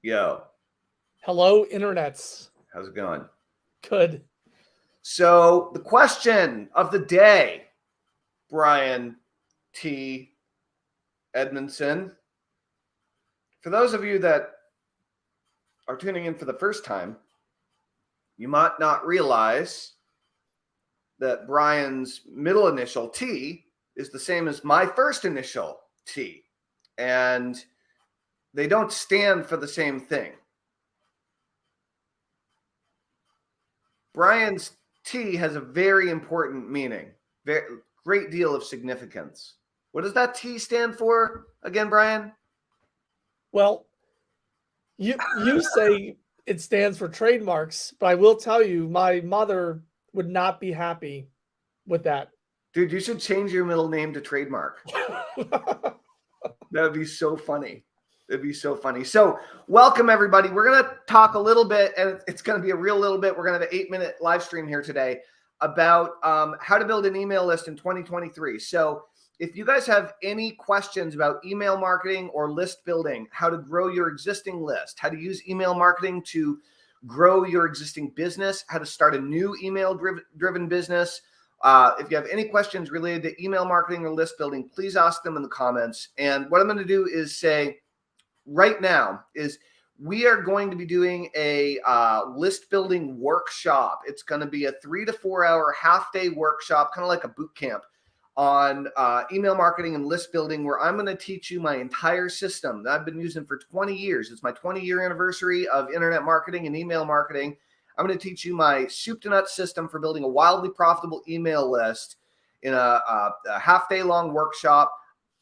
Yo, Hello, internets. how's it going? Good. So, the question of the day, Brian T. Edmondson. For those of you that are tuning in for the first time, you might not realize that Brian's middle initial T is the same as my first initial T, and they don't stand for the same thing. Brian's T has a very important meaning, great deal of significance. What does that T stand for again, Brian? Well, you say it stands for trademarks, but I will tell you, my mother would not be happy with that. Dude, you should change your middle name to trademark. That would be so funny. It'd be so funny. So, welcome everybody. We're going to talk a little bit, and it's going to be a real little bit. We're going to have an 8-minute live stream here today about how to build an email list in 2023. So, if you guys have any questions about email marketing or list building, how to grow your existing list, how to use email marketing to grow your existing business, how to start a new email driven business, if you have any questions related to email marketing or list building, please ask them in the comments. And what I'm going to do is say right now is we are going to be doing a list building workshop. It's going to be a 3 to 4 hour half-day workshop, kind of like a boot camp on email marketing and list building, where I'm going to teach you my entire system that I've been using for 20 years. It's my 20-year anniversary of internet marketing and email marketing. I'm going to teach you my soup to nuts system for building a wildly profitable email list in a half-day long workshop.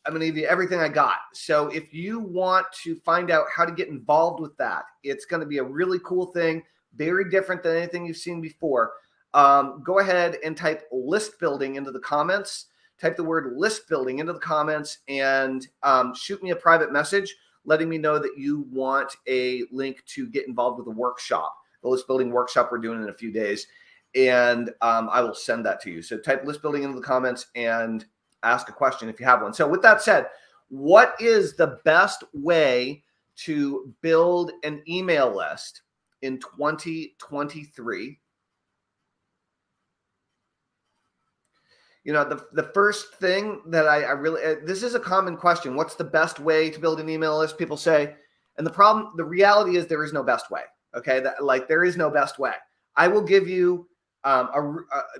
I'm going to give you everything I got. So if you want to find out how to get involved with that, it's going to be a really cool thing, very different than anything you've seen before. Go ahead and type list building into the comments. Type the word list building into the comments and shoot me a private message letting me know that you want a link to get involved with the workshop, the list building workshop we're doing in a few days. And I will send that to you. So type list building into the comments and ask a question if you have one. So with that said, what is the best way to build an email list in 2023? You know, the first thing that I really, this is a common question. What's the best way to build an email list? People say, and the reality is there is no best way. Okay. There is no best way. I will give you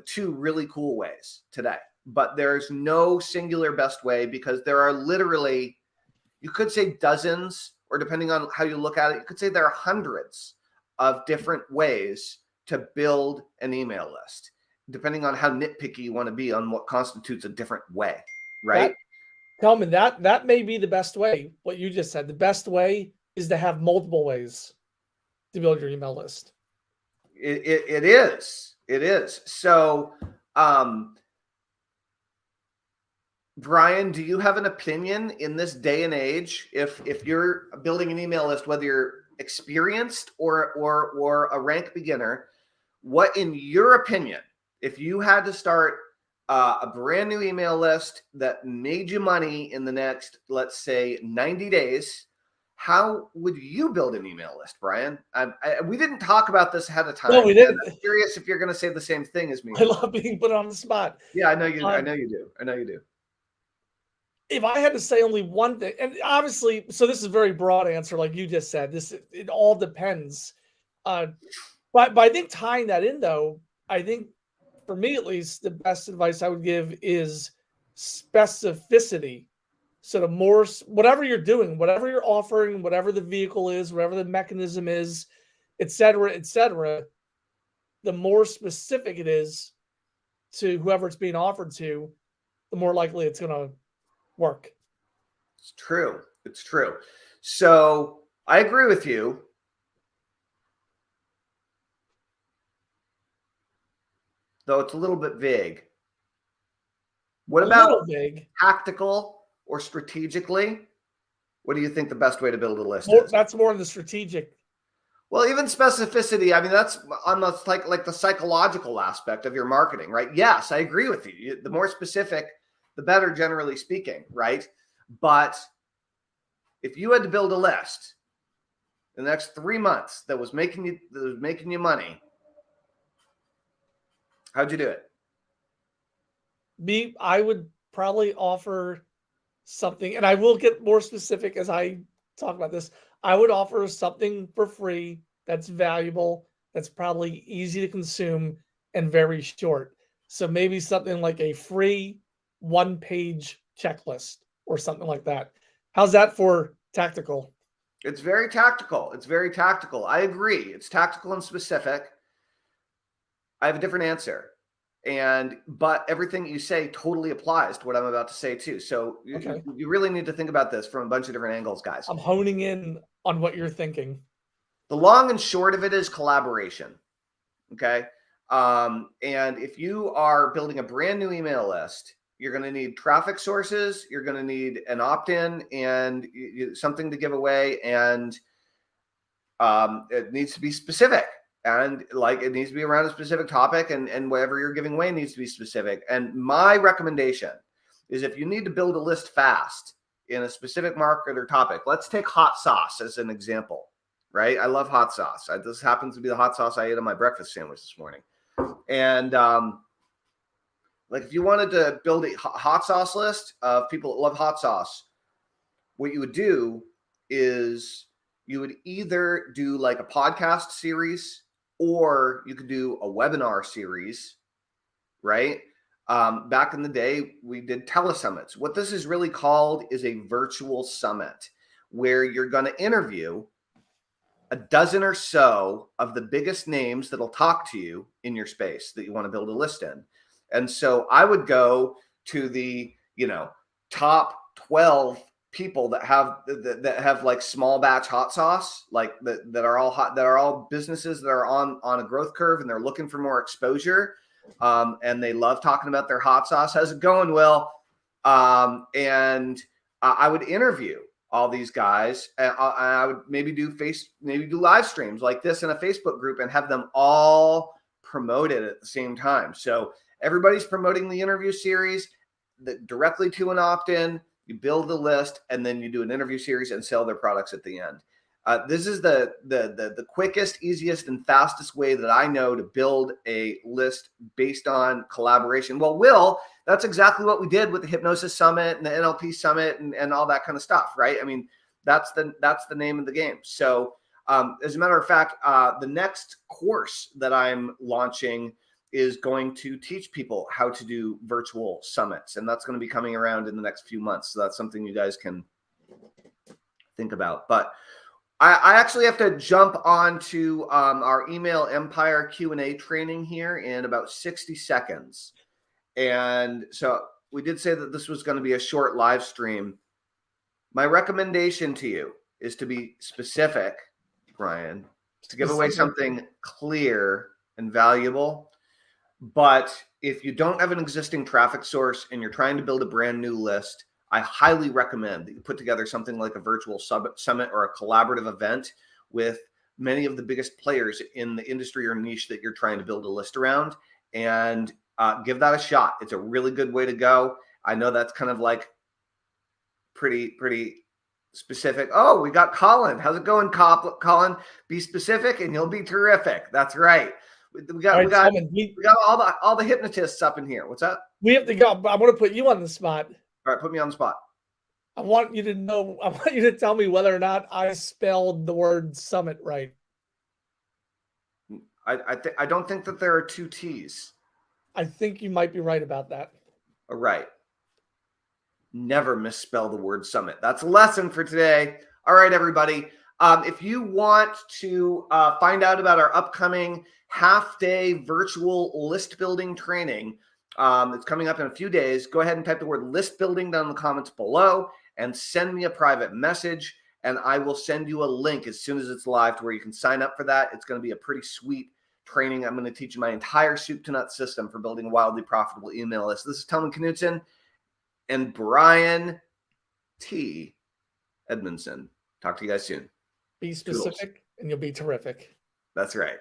two really cool ways today, but there's no singular best way because there are literally, you could say dozens, or depending on how you look at it, you could say there are hundreds of different ways to build an email list, depending on how nitpicky you want to be on what constitutes a different way, right? Telman, that may be the best way. What you just said, the best way is to have multiple ways to build your email list. It is. So, Brian, do you have an opinion in this day and age? If you're building an email list, whether you're experienced or a rank beginner, what, in your opinion, if you had to start a brand new email list that made you money in the next, let's say, 90 days, how would you build an email list, Brian? We didn't talk about this ahead of time. No, we didn't. I'm curious if you're going to say the same thing as me. I love being put on the spot. Yeah, I know you. I know you do. If I had to say only one thing, and obviously, so this is a very broad answer, like you just said. It all depends. But I think tying that in, though, I think for me at least, the best advice I would give is specificity. So the more, whatever you're doing, whatever you're offering, whatever the vehicle is, whatever the mechanism is, et cetera, the more specific it is to whoever it's being offered to, the more likely it's going to work. It's true. So I agree with you. Though it's a little bit vague. What about tactical or strategically? What do you think the best way to build a list is? That's more in the strategic. Well, even specificity, I mean, that's on the like the psychological aspect of your marketing, right? Yes, I agree with you. The more specific, the better, generally speaking, right? But if you had to build a list in the next 3 months that was making you money, how'd you do it? I would probably offer something, and I will get more specific as I talk about this. I would offer something for free that's valuable, that's probably easy to consume and very short. So maybe something like a free 1-page checklist or something like that. How's that for tactical? It's very tactical. It's very tactical. I agree. It's tactical and specific. I have a different answer. But everything you say totally applies to what I'm about to say too. So Okay. you really need to think about this from a bunch of different angles, guys. I'm honing in on what you're thinking. The long and short of it is collaboration. Okay. And if you are building a brand new email list, you're going to need traffic sources. You're going to need an opt-in and something to give away. And it needs to be specific. And like it needs to be around a specific topic, and whatever you're giving away needs to be specific. And my recommendation is if you need to build a list fast in a specific market or topic, let's take hot sauce as an example, right? I love hot sauce. This happens to be the hot sauce I ate on my breakfast sandwich this morning. And like if you wanted to build a hot sauce list of people that love hot sauce, what you would do is you would either do like a podcast series, or you could do a webinar series, right? Back in the day, we did telesummits. What this is really called is a virtual summit, where you're going to interview a dozen or so of the biggest names that'll talk to you in your space that you want to build a list in. And so I would go to the, top 12 people that have like small batch hot sauce, like that are all hot, that are all businesses that are on a growth curve and they're looking for more exposure. And they love talking about their hot sauce. How's it going, Will? And I would interview all these guys. And I would maybe do live streams like this in a Facebook group and have them all promoted at the same time. So everybody's promoting the interview series directly to an opt-in. You build the list, and then you do an interview series and sell their products at the end. This is the quickest, easiest, and fastest way that I know to build a list based on collaboration. Well, Will, that's exactly what we did with the Hypnosis Summit and the NLP Summit and all that kind of stuff, right? I mean, that's the name of the game. So as a matter of fact, the next course that I'm launching is going to teach people how to do virtual summits. And that's going to be coming around in the next few months. So that's something you guys can think about. But I actually have to jump on to our email empire Q&A training here in about 60 seconds. And so we did say that this was going to be a short live stream. My recommendation to you is to be specific, Brian, to give away something clear and valuable. But if you don't have an existing traffic source and you're trying to build a brand new list, I highly recommend that you put together something like a virtual summit or a collaborative event with many of the biggest players in the industry or niche that you're trying to build a list around, and give that a shot. It's a really good way to go. I know that's kind of like pretty specific. Oh, we got Colin. How's it going, Colin? Be specific and you'll be terrific. That's right. We got all the hypnotists up in here. What's up? We have to go. I want to put you on the spot. All right, put me on the spot. I want you to tell me whether or not I spelled the word summit right. I don't think that there are two T's. I think you might be right about that. All right. Never misspell the word summit. That's a lesson for today. All right, everybody. If you want to find out about our upcoming half-day virtual list building training, it's coming up in a few days, go ahead and type the word list building down in the comments below and send me a private message, and I will send you a link as soon as it's live to where you can sign up for that. It's going to be a pretty sweet training. I'm going to teach you my entire soup to nuts system for building a wildly profitable email list. This is Telman Knutson and Brian T. Edmondson. Talk to you guys soon. Be specific and you'll be terrific. That's right.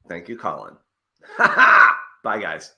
Thank you, Colin. Bye, guys.